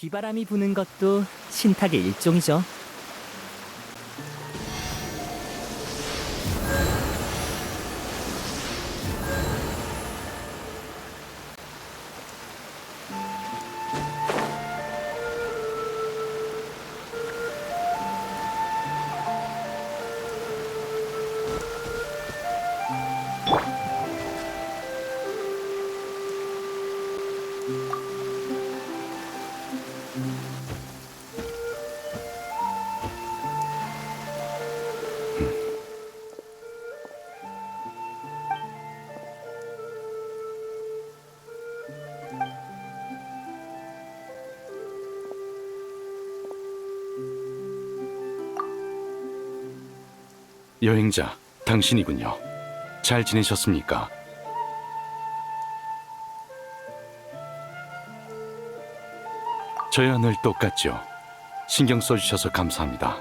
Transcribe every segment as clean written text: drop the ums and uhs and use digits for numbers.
비바람이 부는 것도 신탁의 일종이죠. 여행자, 당신이군요. 잘 지내셨습니까? 저야 늘 똑같죠. 신경 써주셔서 감사합니다.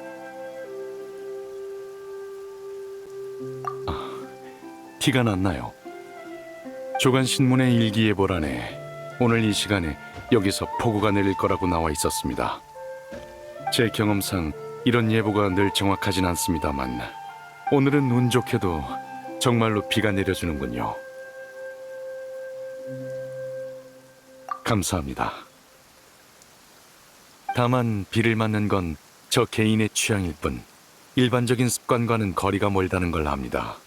티가 났나요? 조간신문의 일기예보란에 오늘 이 시간에 여기서 폭우가 내릴 거라고 나와 있었습니다. 제 경험상 이런 예보가 늘 정확하진 않습니다만 오늘은 운 좋게도 정말로 비가 내려주는군요. 감사합니다. 다만 비를 맞는 건 저 개인의 취향일 뿐 일반적인 습관과는 거리가 멀다는 걸 압니다.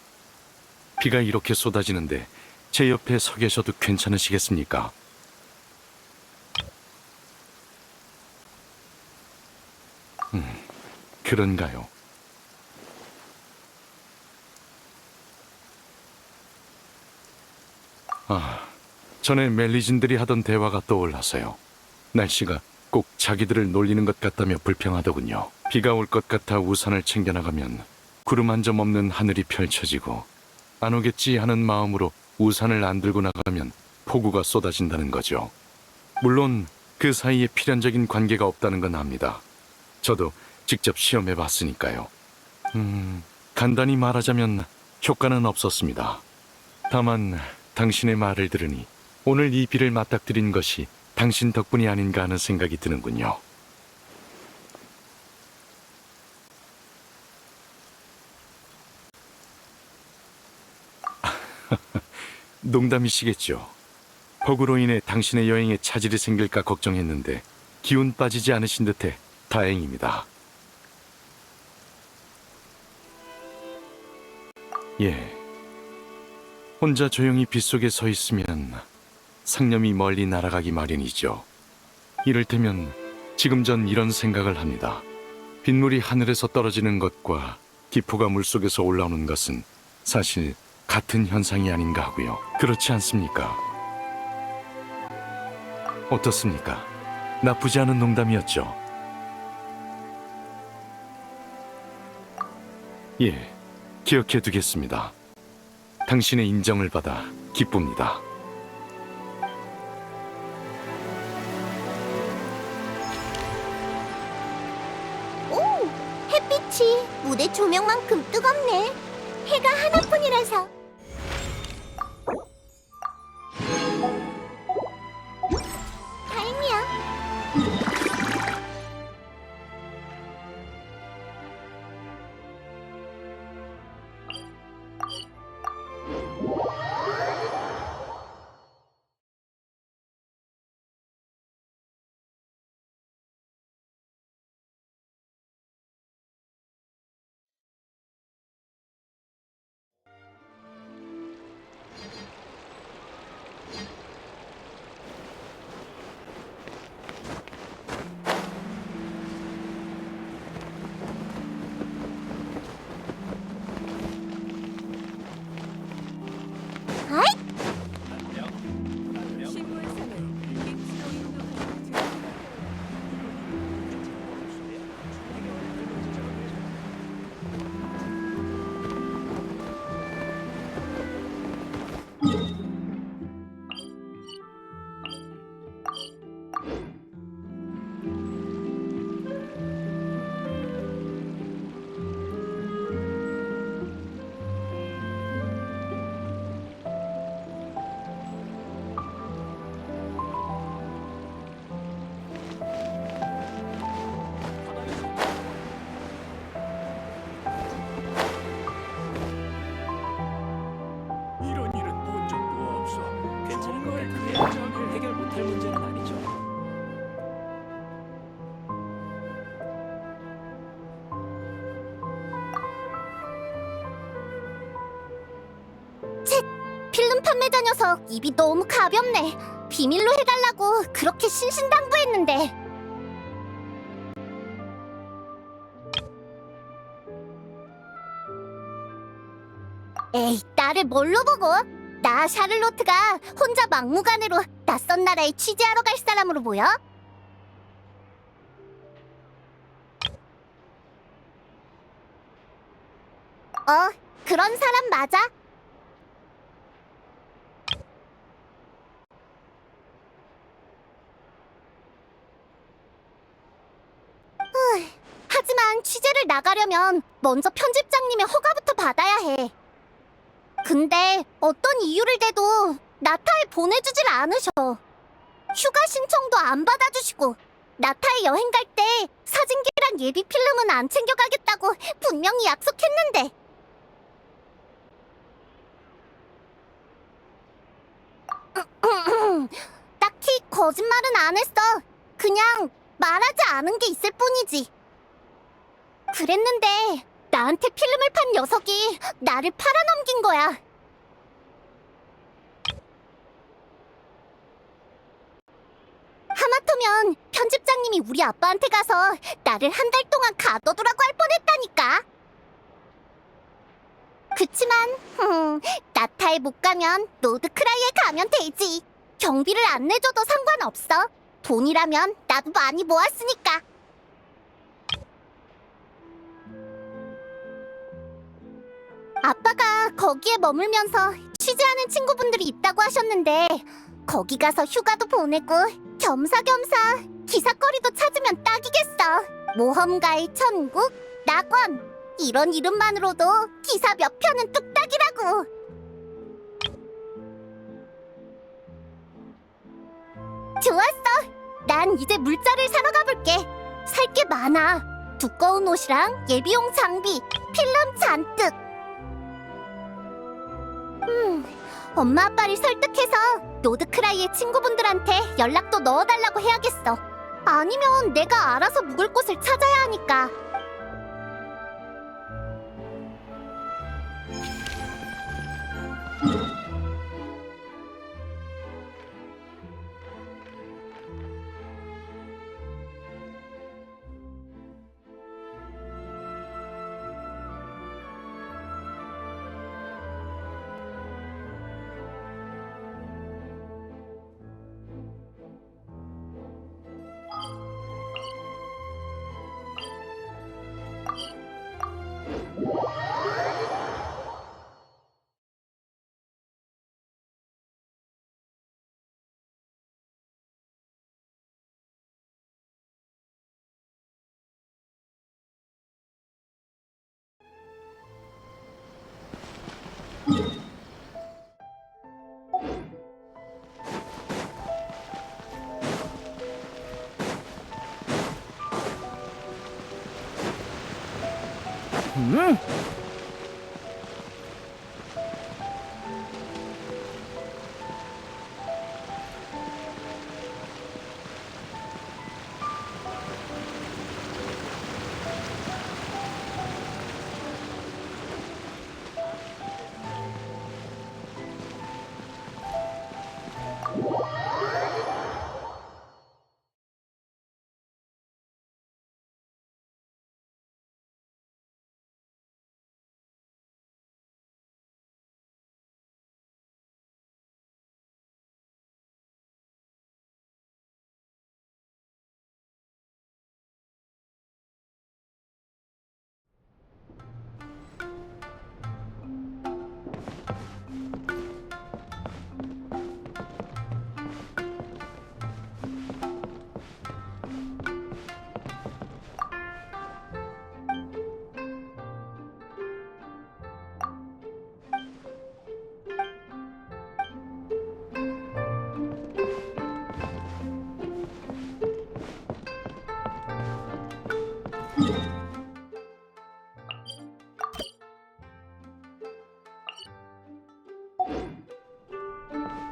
비가 이렇게 쏟아지는데 제 옆에 서 계셔도 괜찮으시겠습니까? 그런가요? 전에 멜리진들이 하던 대화가 떠올라서요. 날씨가 꼭 자기들을 놀리는 것 같다며 불평하더군요. 비가 올 것 같아 우산을 챙겨나가면 구름 한 점 없는 하늘이 펼쳐지고 안 오겠지 하는 마음으로 우산을 안 들고 나가면 폭우가 쏟아진다는 거죠. 물론 그 사이에 필연적인 관계가 없다는 건 압니다. 저도 직접 시험해 봤으니까요. 간단히 말하자면 효과는 없었습니다. 다만 당신의 말을 들으니 오늘 이 비를 맞닥뜨린 것이 당신 덕분이 아닌가 하는 생각이 드는군요. 농담이시겠죠. 폭우로 인해 당신의 여행에 차질이 생길까 걱정했는데 기운 빠지지 않으신 듯해 다행입니다. 예. 혼자 조용히 빗속에 서 있으면 상념이 멀리 날아가기 마련이죠. 이를테면 지금 전 이런 생각을 합니다. 빗물이 하늘에서 떨어지는 것과 기포가 물속에서 올라오는 것은 사실 같은 현상이 아닌가 하고요. 그렇지 않습니까? 어떻습니까? 나쁘지 않은 농담이었죠. 예, 기억해 두겠습니다. 당신의 인정을 받아 기쁩니다. 오, 햇빛이 무대 조명만큼 뜨겁네. 해가 하나뿐이라서. 다행이야. 필름 판매자 녀석 입이 너무 가볍네. 비밀로 해달라고 그렇게 신신당부했는데. 에이, 나를 뭘로 보고? 나 샤를로트가 혼자 막무가내로 낯선 나라에 취재하러 갈 사람으로 보여? 그런 사람 맞아? 하지만 취재를 나가려면 먼저 편집장님의 허가부터 받아야 해. 근데 어떤 이유를 대도 나타에 보내주질 않으셔. 휴가 신청도 안 받아주시고 나타에 여행 갈 때 사진기랑 예비 필름은 안 챙겨가겠다고 분명히 약속했는데. 딱히 거짓말은 안 했어. 그냥 말하지 않은 게 있을 뿐이지. 그랬는데 나한테 필름을 판 녀석이 나를 팔아넘긴 거야. 하마터면 편집장님이 우리 아빠한테 가서 나를 한 달 동안 가둬두라고 할 뻔했다니까. 그치만 나타에 못 가면 노드크라이에 가면 되지. 경비를 안 내줘도 상관없어. 돈이라면 나도 많이 모았으니까. 아빠가 거기에 머물면서 취재하는 친구분들이 있다고 하셨는데 거기 가서 휴가도 보내고 겸사겸사 기사거리도 찾으면 딱이겠어. 모험가의 천국, 낙원, 이런 이름만으로도 기사 몇 편은 뚝딱이라고. 좋았어. 난 이제 물자를 사러 가볼게. 살 게 많아. 두꺼운 옷이랑 예비용 장비, 필름 잔뜩. 엄마 아빠를 설득해서 노드크라이의 친구분들한테 연락도 넣어달라고 해야겠어. 아니면 내가 알아서 묵을 곳을 찾아야 하니까. 음,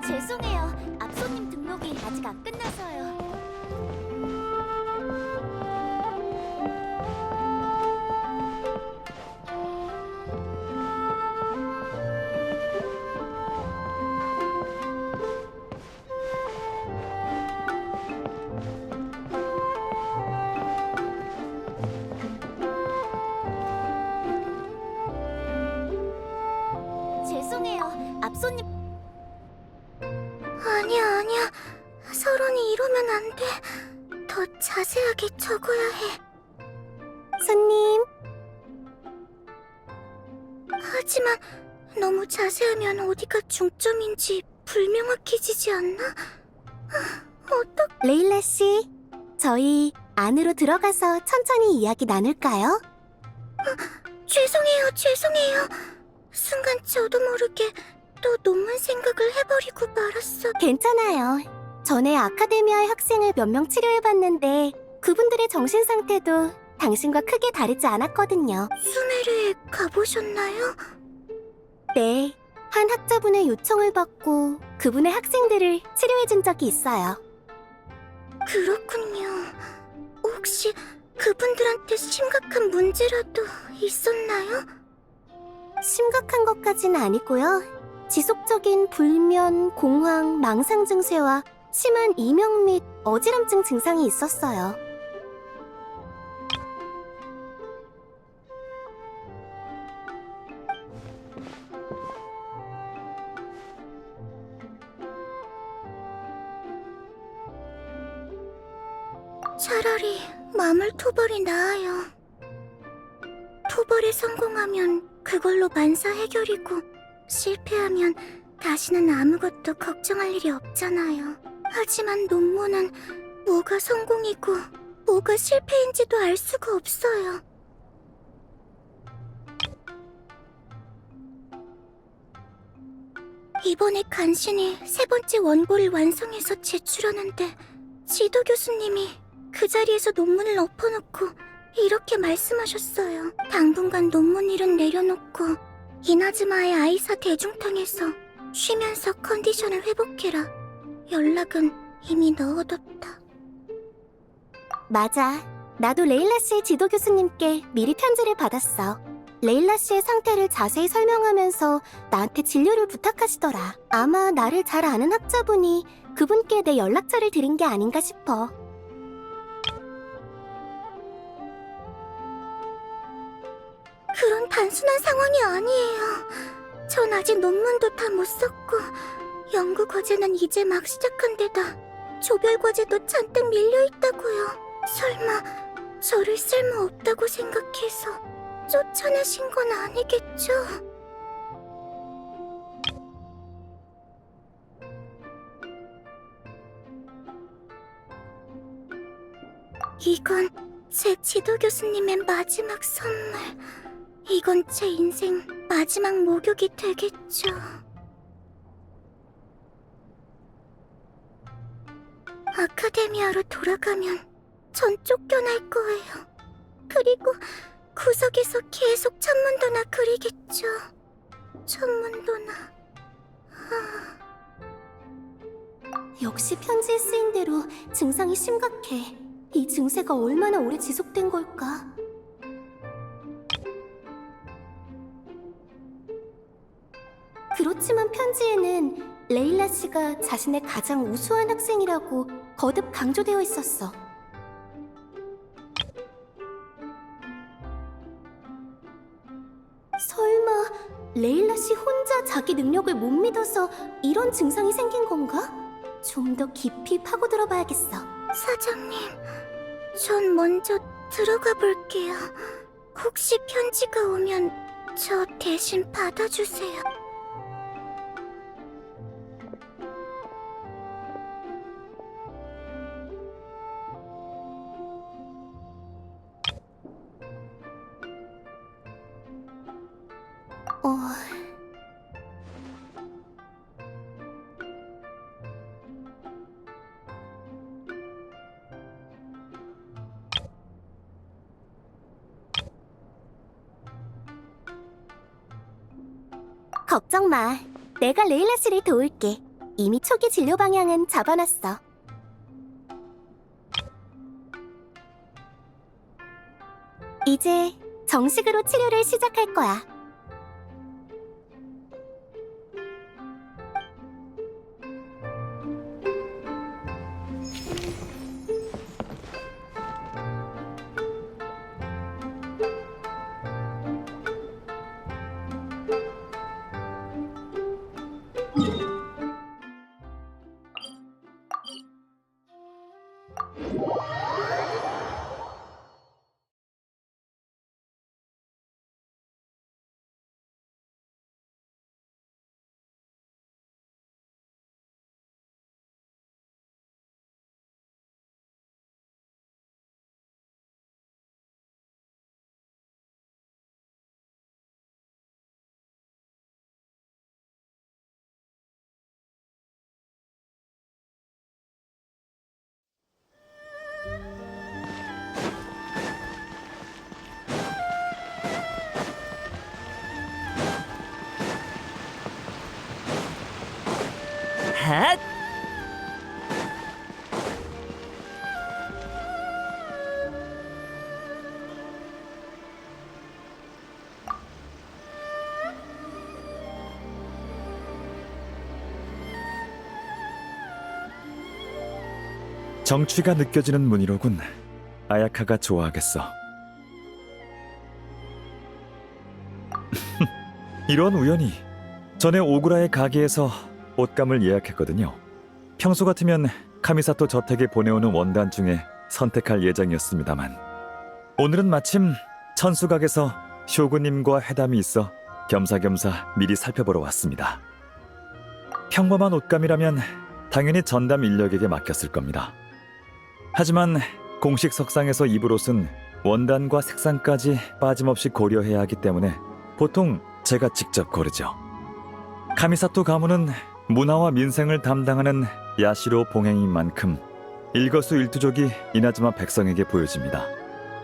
죄송해요. 앞손님 등록이 아직 안 끝나서요. 죄송해요. 앞손님. 아니야. 서론이 이러면 안 돼. 더 자세하게 적어야 해. 손님. 하지만 너무 자세하면 어디가 중점인지 불명확해지지 않나? 레일라 씨, 저희 안으로 들어가서 천천히 이야기 나눌까요? 죄송해요. 순간 저도 모르게 또 논문 생각을 해버리고 말았어. 괜찮아요. 전에 아카데미아의 학생을 몇 명 치료해봤는데 그분들의 정신 상태도 당신과 크게 다르지 않았거든요. 수메르에 가보셨나요? 네, 한 학자분의 요청을 받고 그분의 학생들을 치료해준 적이 있어요. 그렇군요. 혹시 그분들한테 심각한 문제라도 있었나요? 심각한 것까지는 아니고요. 지속적인 불면, 공황, 망상 증세와 심한 이명 및 어지럼증 증상이 있었어요. 차라리 마물토벌이 나아요. 토벌에 성공하면 그걸로 만사 해결이고 실패하면 다시는 아무것도 걱정할 일이 없잖아요. 하지만 논문은 뭐가 성공이고 뭐가 실패인지도 알 수가 없어요. 이번에 간신히 3번째 원고를 완성해서 제출하는데 지도 교수님이 그 자리에서 논문을 엎어놓고 이렇게 말씀하셨어요. 당분간 논문 일은 내려놓고 이나즈마의 아이사 대중탕에서 쉬면서 컨디션을 회복해라. 연락은 이미 넣어뒀다. 맞아. 나도 레일라 씨의 지도 교수님께 미리 편지를 받았어. 레일라 씨의 상태를 자세히 설명하면서 나한테 진료를 부탁하시더라. 아마 나를 잘 아는 학자분이 그분께 내 연락처를 드린 게 아닌가 싶어. 그런 단순한 상황이 아니에요. 전 아직 논문도 다 못 썼고 연구 과제는 이제 막 시작한 데다 조별 과제도 잔뜩 밀려있다고요. 설마 저를 쓸모없다고 생각해서 쫓아내신 건 아니겠죠? 이건 제 지도 교수님의 마지막 선물. 이건 제 인생 마지막 목욕이 되겠죠. 아카데미아로 돌아가면 전 쫓겨날 거예요. 그리고 구석에서 계속 천문도나 그리겠죠. 천문도나. 역시 편지에 쓰인 대로 증상이 심각해. 이 증세가 얼마나 오래 지속된 걸까? 그렇지만 편지에는 레일라 씨가 자신의 가장 우수한 학생이라고 거듭 강조되어 있었어. 설마 레일라 씨 혼자 자기 능력을 못 믿어서 이런 증상이 생긴 건가? 좀 더 깊이 파고들어 봐야겠어. 사장님, 전 먼저 들어가 볼게요. 혹시 편지가 오면 저 대신 받아주세요. 걱정 마. 내가 레일라 씨를 도울게. 이미 초기 진료 방향은 잡아놨어. 이제 정식으로 치료를 시작할 거야. 핫! 정취가 느껴지는 문이로군. 아야카가 좋아하겠어. 이런 우연이. 전에 오구라의 가게에서 옷감을 예약했거든요. 평소 같으면 카미사토 저택에 보내오는 원단 중에 선택할 예정이었습니다만 오늘은 마침 천수각에서 쇼구님과 회담이 있어 겸사겸사 미리 살펴보러 왔습니다. 평범한 옷감이라면 당연히 전담 인력에게 맡겼을 겁니다. 하지만 공식 석상에서 입을 옷은 원단과 색상까지 빠짐없이 고려해야 하기 때문에 보통 제가 직접 고르죠. 카미사토 가문은 문화와 민생을 담당하는 야시로 봉행인 만큼 일거수일투족이 이나즈마 백성에게 보여집니다.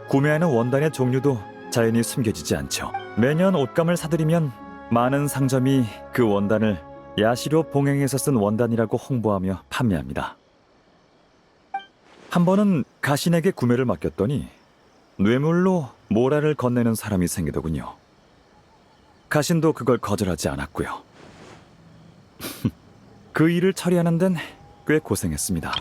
구매하는 원단의 종류도 자연히 숨겨지지 않죠. 매년 옷감을 사들이면 많은 상점이 그 원단을 야시로 봉행에서 쓴 원단이라고 홍보하며 판매합니다. 한 번은 가신에게 구매를 맡겼더니 뇌물로 모라를 건네는 사람이 생기더군요. 가신도 그걸 거절하지 않았고요. 그 일을 처리하는 데는 꽤 고생했습니다.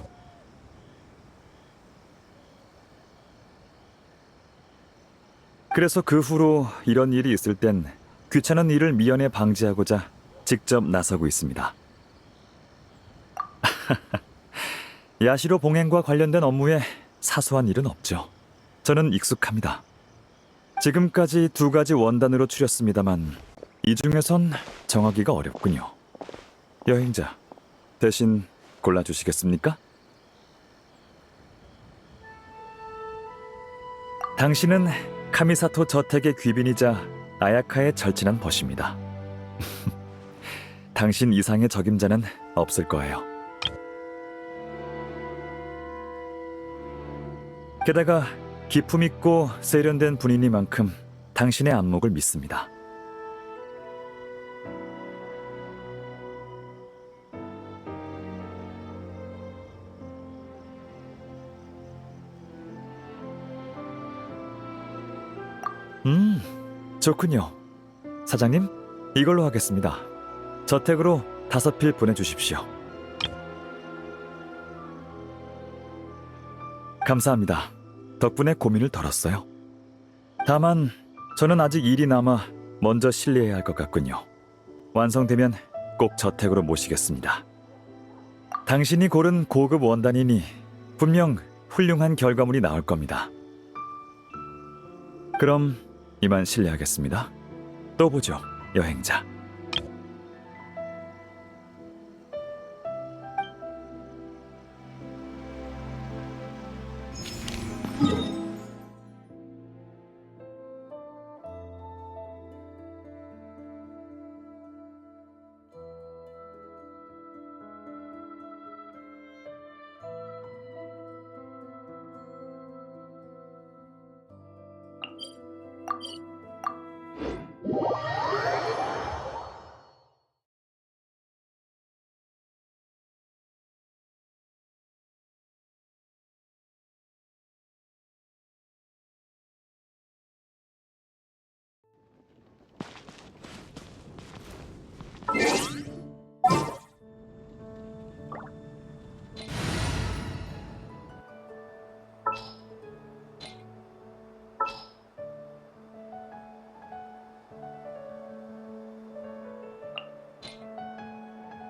그래서 그 후로 이런 일이 있을 땐 귀찮은 일을 미연에 방지하고자 직접 나서고 있습니다. 야시로 봉행과 관련된 업무에 사소한 일은 없죠. 저는 익숙합니다. 지금까지 2가지 원단으로 추렸습니다만 이 중에선 정하기가 어렵군요. 여행자, 대신 골라주시겠습니까? 당신은 카미사토 저택의 귀빈이자 아야카의 절친한 벗입니다. 당신 이상의 적임자는 없을 거예요. 게다가 기품 있고 세련된 분이니만큼 당신의 안목을 믿습니다. 좋군요. 사장님, 이걸로 하겠습니다. 저택으로 5필 보내주십시오. 감사합니다. 덕분에 고민을 덜었어요. 다만 저는 아직 일이 남아 먼저 실례해야 할 것 같군요. 완성되면 꼭 저택으로 모시겠습니다. 당신이 고른 고급 원단이니 분명 훌륭한 결과물이 나올 겁니다. 그럼 이만 실례하겠습니다. 또 보죠, 여행자.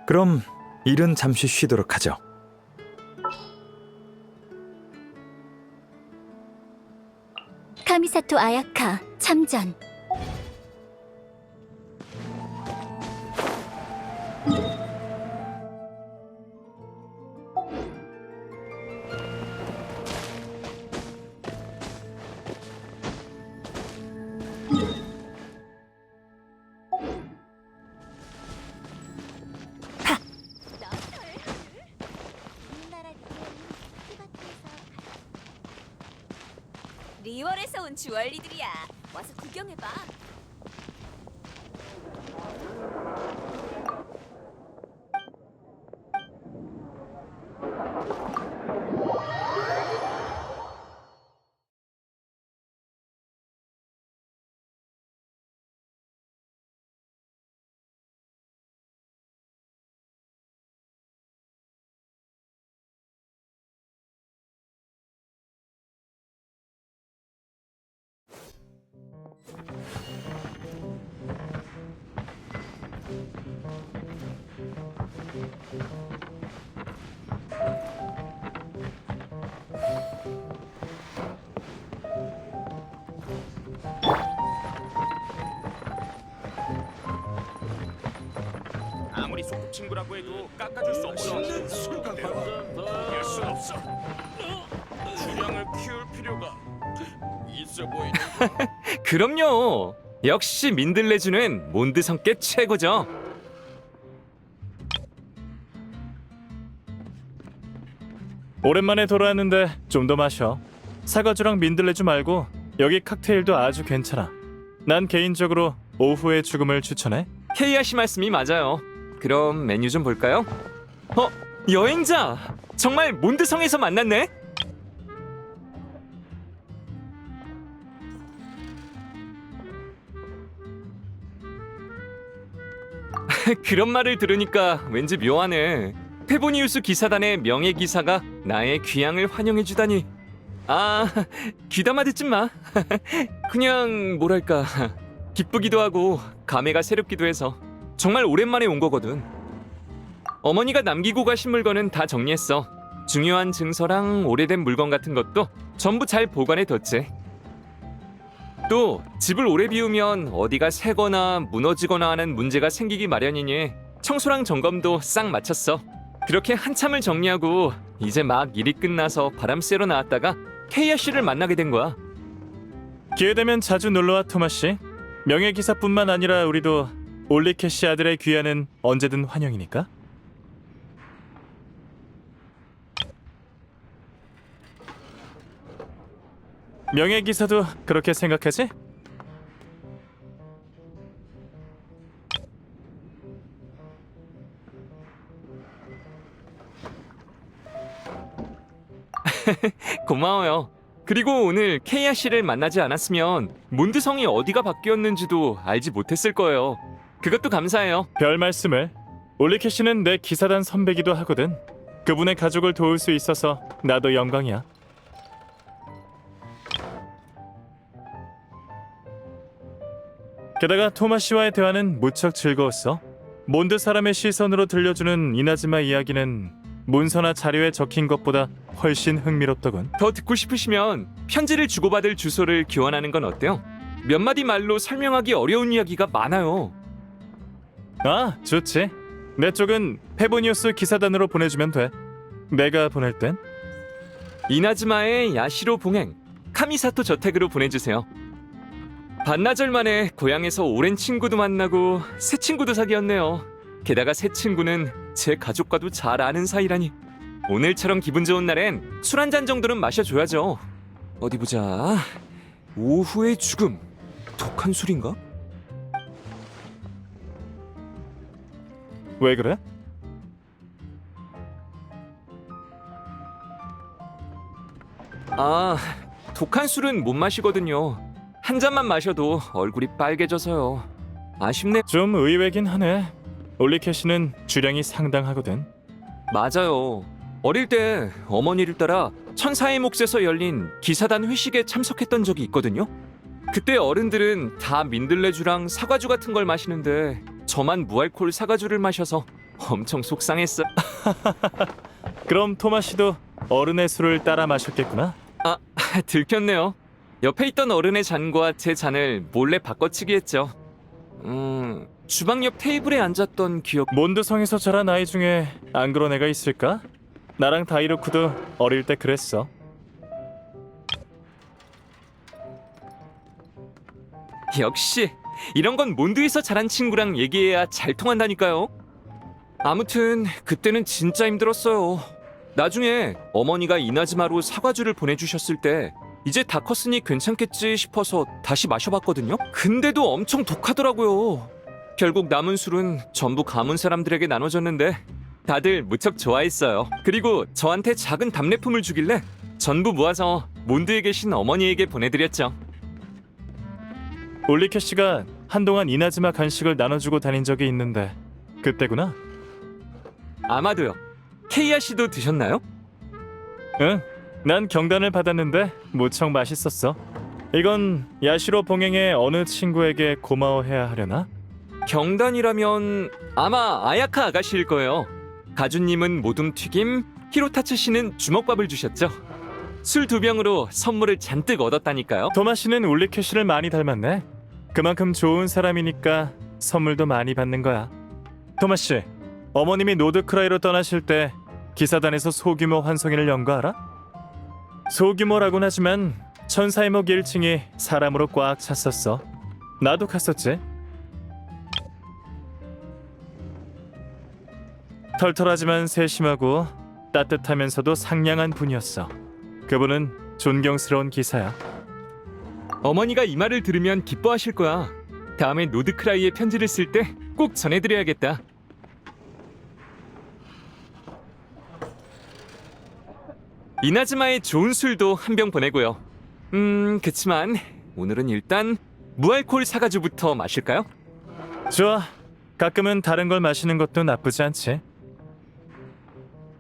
그럼 일은 잠시 쉬도록 하죠. 카미사토 아야카 참전. 리월에서 온 주얼리들이야. 와서 구경해봐. 아무리 소꿉친구라고 해도 깎아줄 수 없어. 맛있는 술과 이길 수 없어. 주량을 키울 필요가 있어 보이는. 그럼요. 역시 민들레주는 몬드 성께 최고죠. 오랜만에 돌아왔는데 좀 더 마셔. 사과주랑 민들레주 말고 여기 칵테일도 아주 괜찮아. 난 개인적으로 오후의 죽음을 추천해. 케이아 씨 말씀이 맞아요. 그럼 메뉴 좀 볼까요? 여행자! 정말 몬드 성에서 만났네? 그런 말을 들으니까 왠지 묘하네. 페보니우스 기사단의 명예 기사가 나의 귀향을 환영해주다니. 아, 귀담아 듣지 마. 그냥 뭐랄까, 기쁘기도 하고 감회가 새롭기도 해서 정말 오랜만에 온 거거든. 어머니가 남기고 가신 물건은 다 정리했어. 중요한 증서랑 오래된 물건 같은 것도 전부 잘 보관해뒀지. 또 집을 오래 비우면 어디가 새거나 무너지거나 하는 문제가 생기기 마련이니 청소랑 점검도 싹 마쳤어. 그렇게 한참을 정리하고 이제 막 일이 끝나서 바람 쐬러 나왔다가 케이아 씨를 만나게 된 거야. 기회되면 자주 놀러와, 토마 씨. 명예 기사뿐만 아니라 우리도 올리케 씨 아들의 귀환은 언제든 환영이니까. 명예 기사도 그렇게 생각하지? 고마워요. 그리고 오늘 케이아 씨를 만나지 않았으면 몬드성이 어디가 바뀌었는지도 알지 못했을 거예요. 그것도 감사해요. 별 말씀을. 올리케 씨는 내 기사단 선배기도 하거든. 그분의 가족을 도울 수 있어서 나도 영광이야. 게다가 토마 씨와의 대화는 무척 즐거웠어. 몬드 사람의 시선으로 들려주는 이나즈마 이야기는 문서나 자료에 적힌 것보다 훨씬 흥미롭더군. 더 듣고 싶으시면 편지를 주고받을 주소를 교환하는 건 어때요? 몇 마디 말로 설명하기 어려운 이야기가 많아요. 아, 좋지. 내 쪽은 페보니우스 기사단으로 보내주면 돼. 내가 보낼 땐? 이나즈마의 야시로 봉행, 카미사토 저택으로 보내주세요. 반나절 만에 고향에서 오랜 친구도 만나고 새 친구도 사귀었네요. 게다가 새 친구는 제 가족과도 잘 아는 사이라니. 오늘처럼 기분 좋은 날엔 술 한 잔 정도는 마셔줘야죠. 어디 보자. 오후의 죽음. 독한 술인가? 왜 그래? 아, 독한 술은 못 마시거든요. 한 잔만 마셔도 얼굴이 빨개져서요. 아쉽네. 좀 의외긴 하네. 올리케 씨는 주량이 상당하거든. 맞아요. 어릴 때 어머니를 따라 천사의 몫에서 열린 기사단 회식에 참석했던 적이 있거든요. 그때 어른들은 다 민들레주랑 사과주 같은 걸 마시는데 저만 무알콜 사과주를 마셔서 엄청 속상했어. 그럼 토마 씨도 어른의 술을 따라 마셨겠구나. 아, 들켰네요. 옆에 있던 어른의 잔과 제 잔을 몰래 바꿔치기 했죠. 주방 옆 테이블에 앉았던 기억. 몬드성에서 자란 아이 중에 안 그런 애가 있을까? 나랑 다이루크도 어릴 때 그랬어. 역시 이런 건 몬드에서 자란 친구랑 얘기해야 잘 통한다니까요. 아무튼 그때는 진짜 힘들었어요. 나중에 어머니가 이나즈마로 사과주를 보내주셨을 때 이제 다 컸으니 괜찮겠지 싶어서 다시 마셔봤거든요. 근데도 엄청 독하더라고요. 결국 남은 술은 전부 가문 사람들에게 나눠줬는데 다들 무척 좋아했어요. 그리고 저한테 작은 답례품을 주길래 전부 모아서 몬드에 계신 어머니에게 보내드렸죠. 올리케 씨가 한동안 이나즈마 간식을 나눠주고 다닌 적이 있는데 그때구나. 아마도요. 케이아 씨도 드셨나요? 응, 난 경단을 받았는데 무척 맛있었어. 이건 야시로 봉행의 어느 친구에게 고마워해야 하려나? 경단이라면 아마 아야카 아가씨일 거예요. 가주님은 모둠 튀김, 히로타츠 씨는 주먹밥을 주셨죠. 술 2병으로 선물을 잔뜩 얻었다니까요. 토마 씨는 울리케 씨를 많이 닮았네. 그만큼 좋은 사람이니까 선물도 많이 받는 거야. 토마 씨, 어머님이 노드크라이로 떠나실 때 기사단에서 소규모 환송회를 연 거 알아? 소규모라곤 하지만 천사의목 1층이 사람으로 꽉 찼었어. 나도 갔었지. 털털하지만 세심하고 따뜻하면서도 상냥한 분이었어. 그분은 존경스러운 기사야. 어머니가 이 말을 들으면 기뻐하실 거야. 다음에 노드크라이에 편지를 쓸 때 꼭 전해드려야겠다. 이나즈마의 좋은 술도 한 병 보내고요. 그치만 오늘은 일단 무알콜 사가주부터 마실까요? 좋아. 가끔은 다른 걸 마시는 것도 나쁘지 않지.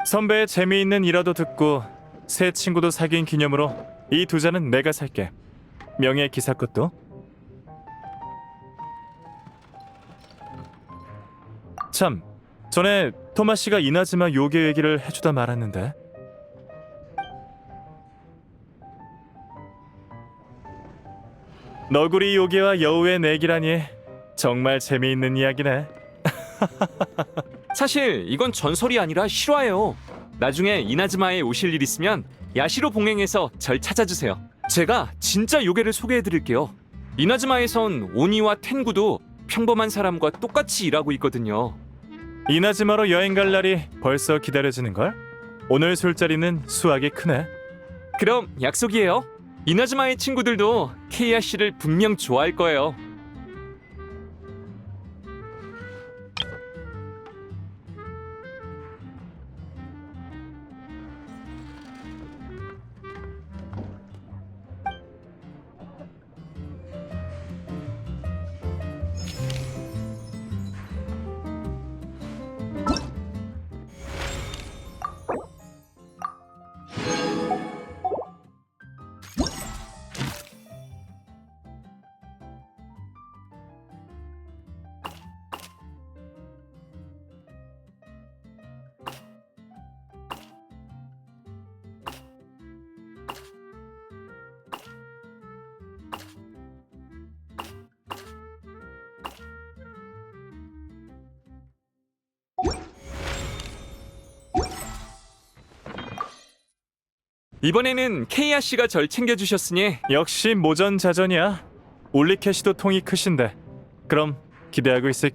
선배의 재미있는 일화도 듣고 새 친구도 사귄 기념으로 이 2잔은 내가 살게. 명예 기사 것도. 참, 전에 토마 씨가 이나즈마 요괴 얘기를 해주다 말았는데. 너구리 요괴와 여우의 내기라니 정말 재미있는 이야기네. 사실 이건 전설이 아니라 실화예요. 나중에 이나즈마에 오실 일 있으면 야시로 봉행해서 절 찾아주세요. 제가 진짜 요괴를 소개해드릴게요. 이나즈마에선 오니와 텐구도 평범한 사람과 똑같이 일하고 있거든요. 이나즈마로 여행 갈 날이 벌써 기다려지는걸? 오늘 술자리는 수학이 크네. 그럼 약속이에요. 이나즈마의 친구들도 케이아 씨를 분명 좋아할 거예요. 이번에는 케이아 씨가 절 챙겨주셨으니 역시 모전자전이야. 올리캐시도 통이 크신데. 그럼 기대하고 있을.